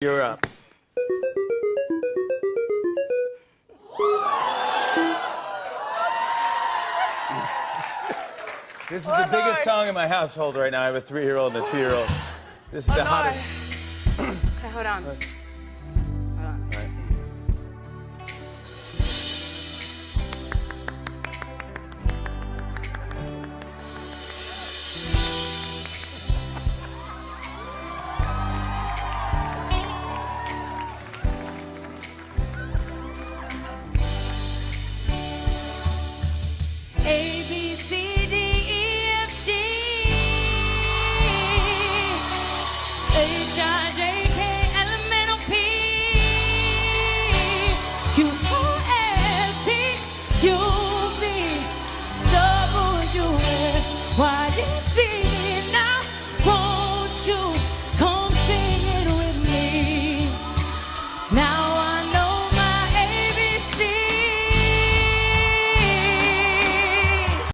You're up. This is the biggest song in my household right now. I have a 3-year-old and a 2-year-old. This is the hottest. Okay, hold on.